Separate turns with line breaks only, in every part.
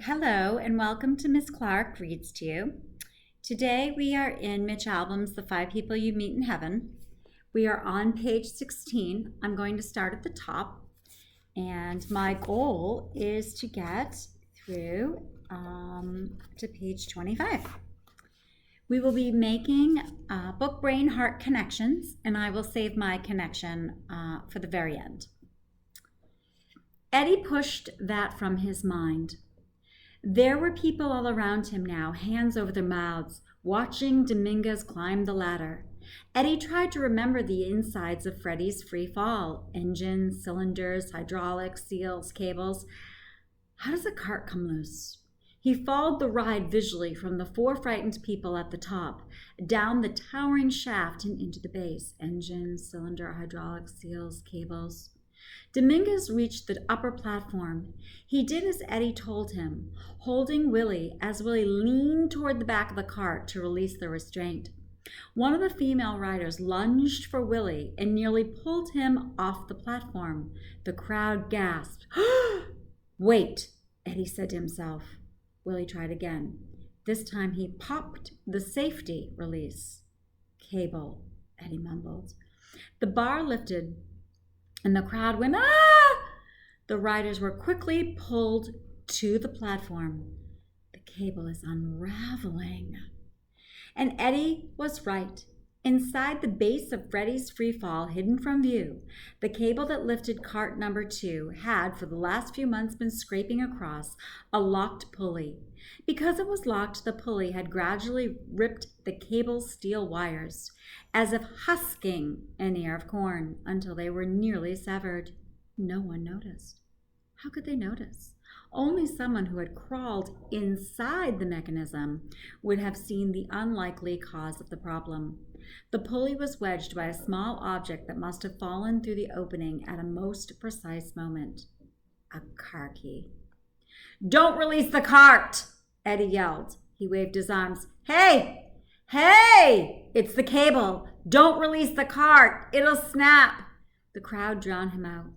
Hello and welcome to Miss Clark Reads to You. Today we are in Mitch Albom's The Five People You Meet in Heaven. We are on page 16. I'm going to start at the top, and my goal is to get through to page 25. We will be making book, brain, heart connections, and I will save my connection for the very end. Eddie pushed that from his mind. There were people all around him now, hands over their mouths, watching Dominguez climb the ladder. Eddie tried to remember the insides of Freddy's free fall: engines, cylinders, hydraulics, seals, cables. How does a cart come loose? He followed the ride visually from the four frightened people at the top, down the towering shaft and into the base. Engines, cylinder, hydraulics, seals, cables. Dominguez reached the upper platform. He did as Eddie told him, holding Willie as Willie leaned toward the back of the cart to release the restraint. One of the female riders lunged for Willie and nearly pulled him off the platform. The crowd gasped. "Wait," Eddie said to himself. Willie tried again. This time he popped the safety release. "Cable," Eddie mumbled. The bar lifted, and the crowd went, "Ah!" The riders were quickly pulled to the platform. The cable is unraveling. And Eddie was right. Inside the base of Freddy's freefall, hidden from view, the cable that lifted cart number 2 had, for the last few months, been scraping across a locked pulley. Because it was locked, the pulley had gradually ripped the cable's steel wires, as if husking an ear of corn, until they were nearly severed. No one noticed. How could they notice? Only someone who had crawled inside the mechanism would have seen the unlikely cause of the problem. The pulley was wedged by a small object that must have fallen through the opening at a most precise moment. A car key. "Don't release the cart!" Eddie yelled. He waved his arms. "Hey! Hey! It's the cable! Don't release the cart! It'll snap!" The crowd drowned him out.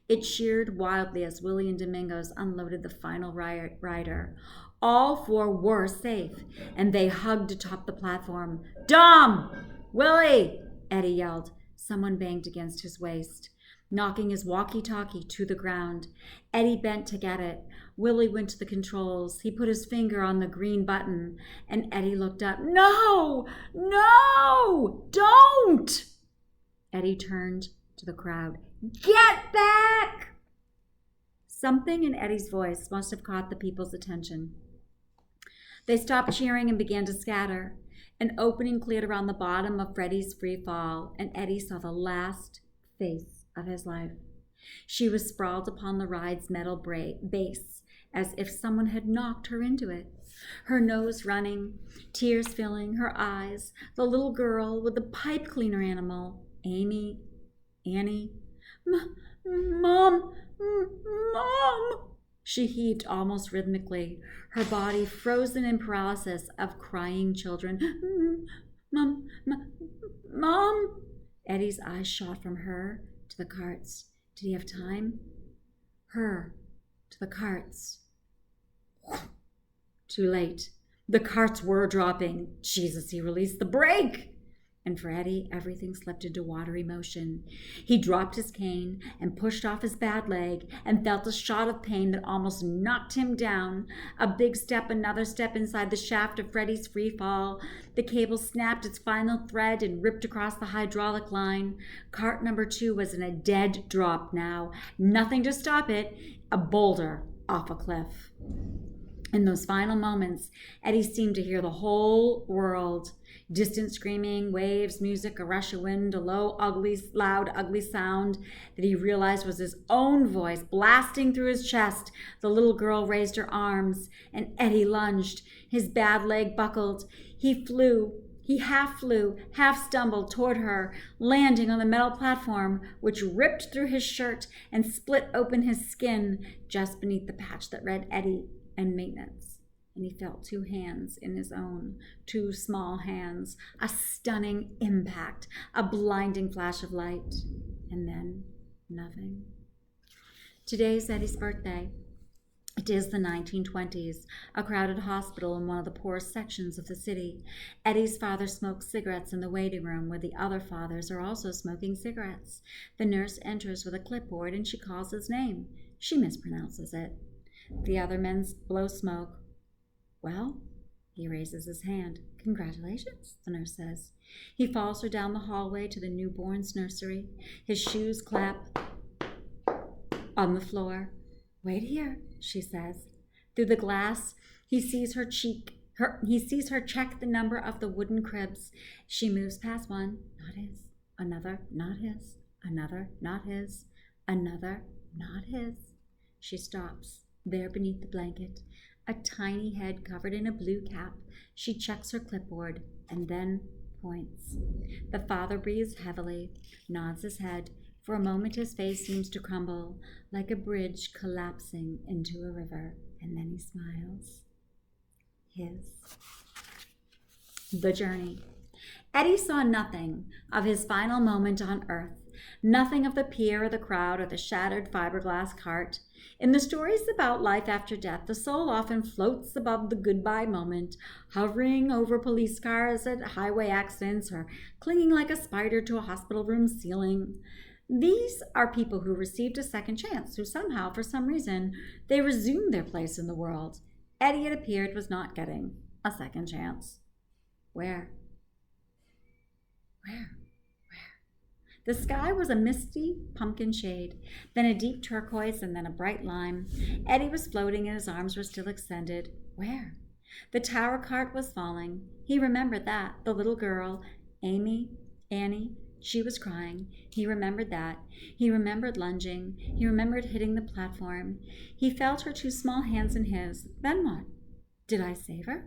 It cheered wildly as Willie and Dominguez unloaded the final rider. All four were safe, and they hugged atop the platform. "Dom! Willie!" Eddie yelled. Someone banged against his waist, knocking his walkie-talkie to the ground. Eddie bent to get it. Willie went to the controls. He put his finger on the green button, and Eddie looked up. "No! No! Don't!" Eddie turned to the crowd. "Get back!" Something in Eddie's voice must have caught the people's attention. They stopped cheering and began to scatter. An opening cleared around the bottom of Freddy's free fall, and Eddie saw the last face of his life. She was sprawled upon the ride's metal base, as if someone had knocked her into it. Her nose running, tears filling her eyes, the little girl with the pipe cleaner animal, Annie. Mom! She heaved almost rhythmically, her body frozen in paralysis of crying children. Mom! Eddie's eyes shot from her to the carts. Did he have time? Her to the carts. Too late. The carts were dropping. Jesus, he released the brake! And for Eddie, everything slipped into watery motion. He dropped his cane and pushed off his bad leg and felt a shot of pain that almost knocked him down. A big step, another step inside the shaft of Freddy's free fall. The cable snapped its final thread and ripped across the hydraulic line. Cart number 2 was in a dead drop now. Nothing to stop it. A boulder off a cliff. In those final moments, Eddie seemed to hear the whole world. Distant screaming, waves, music, a rush of wind, a low, loud, ugly sound that he realized was his own voice blasting through his chest. The little girl raised her arms, and Eddie lunged. His bad leg buckled. He half flew, half stumbled toward her, landing on the metal platform, which ripped through his shirt and split open his skin just beneath the patch that read Eddie and maintenance. And he felt 2 hands in his own, 2 small hands, a stunning impact, a blinding flash of light, and then nothing. Today's Eddie's birthday. It is the 1920s, a crowded hospital in one of the poorest sections of the city. Eddie's father smokes cigarettes in the waiting room where the other fathers are also smoking cigarettes. The nurse enters with a clipboard and she calls his name. She mispronounces it. The other men blow smoke. Well, he raises his hand. Congratulations, the nurse says. He follows her down the hallway to the newborn's nursery. His shoes clap on the floor. Wait here, she says. Through the glass, he sees her check the number of the wooden cribs. She moves past one, not his. Another, not his. Another, not his. Another, not his. She stops, there beneath the blanket, a tiny head covered in a blue cap. She checks her clipboard and then points. The father breathes heavily, nods his head. For a moment his face seems to crumble, like a bridge collapsing into a river, and then he smiles. The journey. Eddie saw nothing of his final moment on Earth, nothing of the pier or the crowd or the shattered fiberglass cart. In the stories about life after death, the soul often floats above the goodbye moment, hovering over police cars at highway accidents or clinging like a spider to a hospital room ceiling. These are people who received a second chance, who somehow, for some reason, they resumed their place in the world. Eddie, it appeared, was not getting a second chance. Where? The sky was a misty pumpkin shade, then a deep turquoise, and then a bright lime. Eddie was floating and his arms were still extended. Where? The tower cart was falling. He remembered that. The little girl, Annie, she was crying. He remembered that. He remembered lunging. He remembered hitting the platform. He felt her two small hands in his. Then what? Did I save her?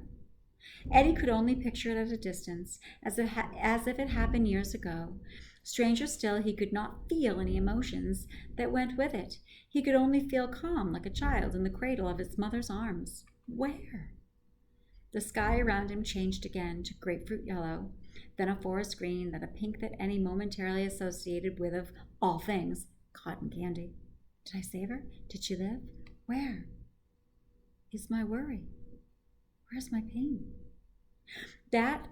Eddie could only picture it at a distance, as if it happened years ago. Stranger still, he could not feel any emotions that went with it. He could only feel calm, like a child in the cradle of his mother's arms. Where? The sky around him changed again to grapefruit yellow, then a forest green, then a pink that Eddie momentarily associated with, of all things, cotton candy. Did I save her? Did she live? Where is my worry? Where's my pain? That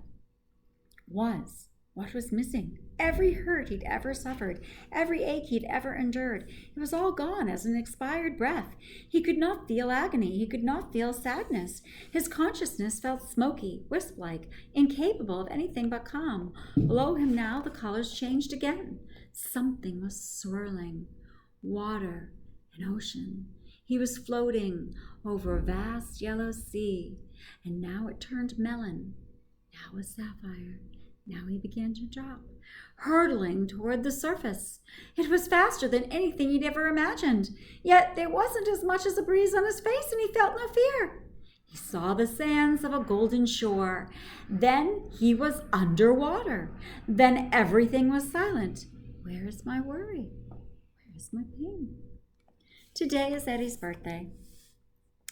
was what was missing. Every hurt he'd ever suffered, every ache he'd ever endured, it was all gone as an expired breath. He could not feel agony. He could not feel sadness. His consciousness felt smoky, wisp-like, incapable of anything but calm. Below him now, the colors changed again. Something was swirling. Water, an ocean. He was floating over a vast yellow sea, and now it turned melon. Now a sapphire. Now he began to drop, hurtling toward the surface. It was faster than anything he'd ever imagined. Yet there wasn't as much as a breeze on his face, and he felt no fear. He saw the sands of a golden shore. Then he was underwater. Then everything was silent. Where is my worry? Where is my pain? Today is Eddie's birthday.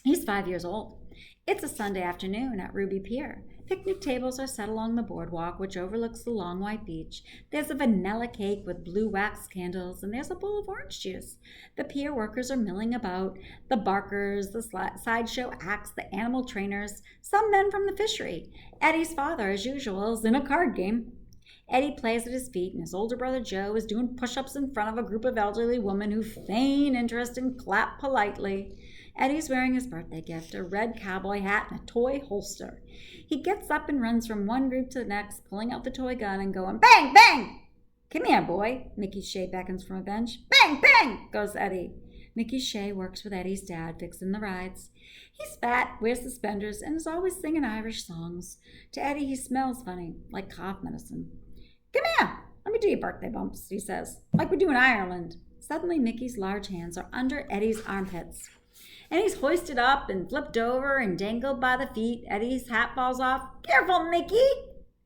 He's 5 years old. It's a Sunday afternoon at Ruby Pier. Picnic tables are set along the boardwalk, which overlooks the long white beach. There's a vanilla cake with blue wax candles, and there's a bowl of orange juice. The pier workers are milling about, the barkers, the sideshow acts, the animal trainers, some men from the fishery. Eddie's father, as usual, is in a card game. Eddie plays at his feet, and his older brother Joe is doing push-ups in front of a group of elderly women who feign interest and clap politely. Eddie's wearing his birthday gift, a red cowboy hat and a toy holster. He gets up and runs from one group to the next, pulling out the toy gun and going, bang, bang! Come here, boy. Mickey Shea beckons from a bench. Bang, bang, goes Eddie. Mickey Shea works with Eddie's dad, fixing the rides. He's fat, wears suspenders, and is always singing Irish songs. To Eddie, he smells funny, like cough medicine. Come here, let me do your birthday bumps, he says, like we do in Ireland. Suddenly, Mickey's large hands are under Eddie's armpits. And he's hoisted up and flipped over and dangled by the feet. Eddie's hat falls off. Careful, Mickey!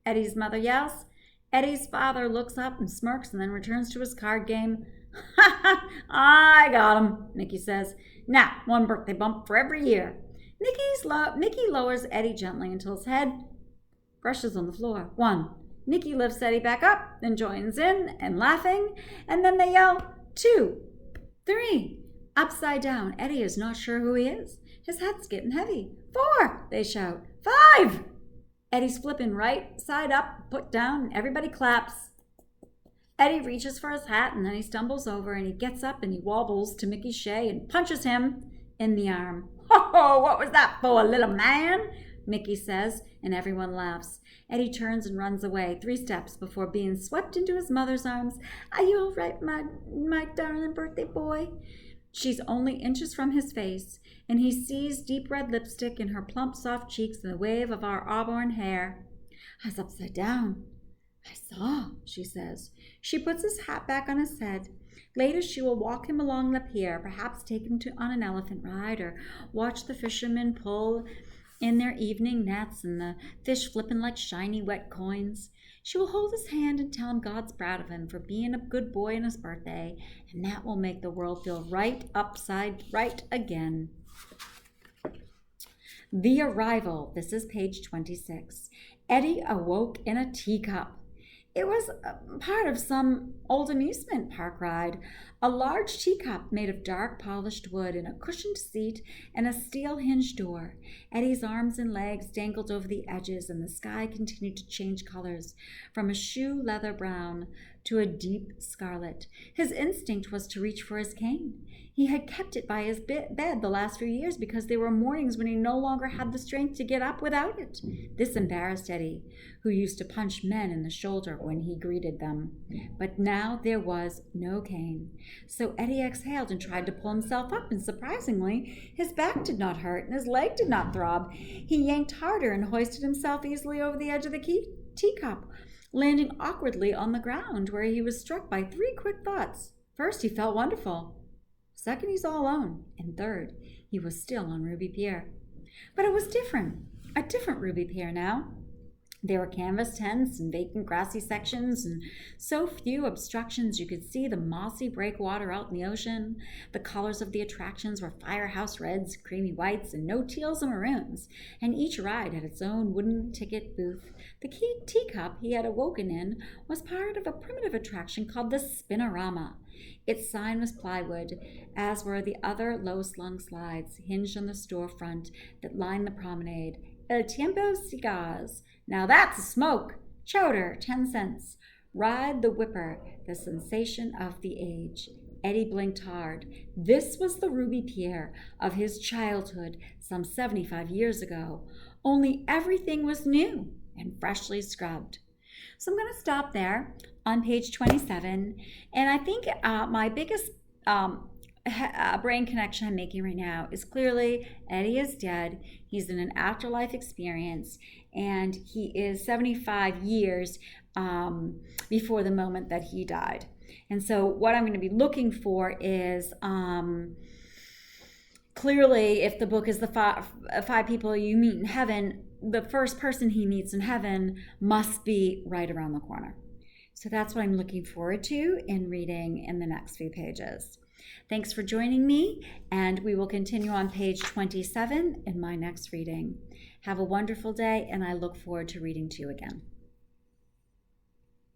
Eddie's mother yells. Eddie's father looks up and smirks and then returns to his card game. Ha ha! I got him, Mickey says. Now, one birthday bump for every year. Mickey lowers Eddie gently until his head brushes on the floor. 1. Mickey lifts Eddie back up, then joins in and laughing, and then they yell, 2, 3, Upside down, Eddie is not sure who he is. His head's getting heavy. 4, they shout. 5! Eddie's flipping right side up, put down, and everybody claps. Eddie reaches for his hat, and then he stumbles over, and he gets up, and he wobbles to Mickey Shea and punches him in the arm. Ho, what was that for, little man? Mickey says, and everyone laughs. Eddie turns and runs away 3 steps before being swept into his mother's arms. Are you all right, my darling birthday boy? She's only inches from his face, and he sees deep red lipstick in her plump, soft cheeks and the wave of our auburn hair. I was upside down. I saw, she says. She puts his hat back on his head. Later she will walk him along the pier, perhaps take him on an elephant ride, or watch the fishermen pull in their evening nets and the fish flipping like shiny wet coins. She will hold his hand and tell him God's proud of him for being a good boy on his birthday, and that will make the world feel right upside right again. The Arrival. This is page 26. Eddie awoke in a teacup. It was part of some old amusement park ride. A large teacup made of dark polished wood and a cushioned seat and a steel hinged door. Eddie's arms and legs dangled over the edges, and the sky continued to change colors from a shoe leather brown to a deep scarlet. His instinct was to reach for his cane. He had kept it by his bed the last few years because there were mornings when he no longer had the strength to get up without it. This embarrassed Eddie, who used to punch men in the shoulder when he greeted them. But now there was no cane. So Eddie exhaled and tried to pull himself up, and surprisingly, his back did not hurt and his leg did not throb. He yanked harder and hoisted himself easily over the edge of the teacup, landing awkwardly on the ground, where he was struck by 3 quick thoughts. First, he felt wonderful. Second, he's all alone. And third, he was still on Ruby Pier. But it was different. A different Ruby Pier now. There were canvas tents and vacant grassy sections and so few obstructions you could see the mossy breakwater out in the ocean. The colors of the attractions were firehouse reds, creamy whites, and no teals and maroons, and each ride had its own wooden ticket booth. The teacup he had awoken in was part of a primitive attraction called the Spinorama. Its sign was plywood, as were the other low-slung slides hinged on the storefront that lined the promenade. El Tiempo cigars. Now that's a smoke. Chowder, 10 cents. Ride the whipper, the sensation of the age. Eddie blinked hard. This was the Ruby Pier of his childhood some 75 years ago. Only everything was new and freshly scrubbed. So I'm going to stop there on page 27. And I think my biggest brain connection I'm making right now is clearly Eddie is dead. He's in an afterlife experience, and he is 75 years before the moment that he died. And so what I'm going to be looking for is clearly, if the book is the five people you meet in heaven, the first person he meets in heaven must be right around the corner. So that's what I'm looking forward to in reading in the next few pages. Thanks for joining me, and we will continue on page 27 in my next reading. Have a wonderful day, and I look forward to reading to you again.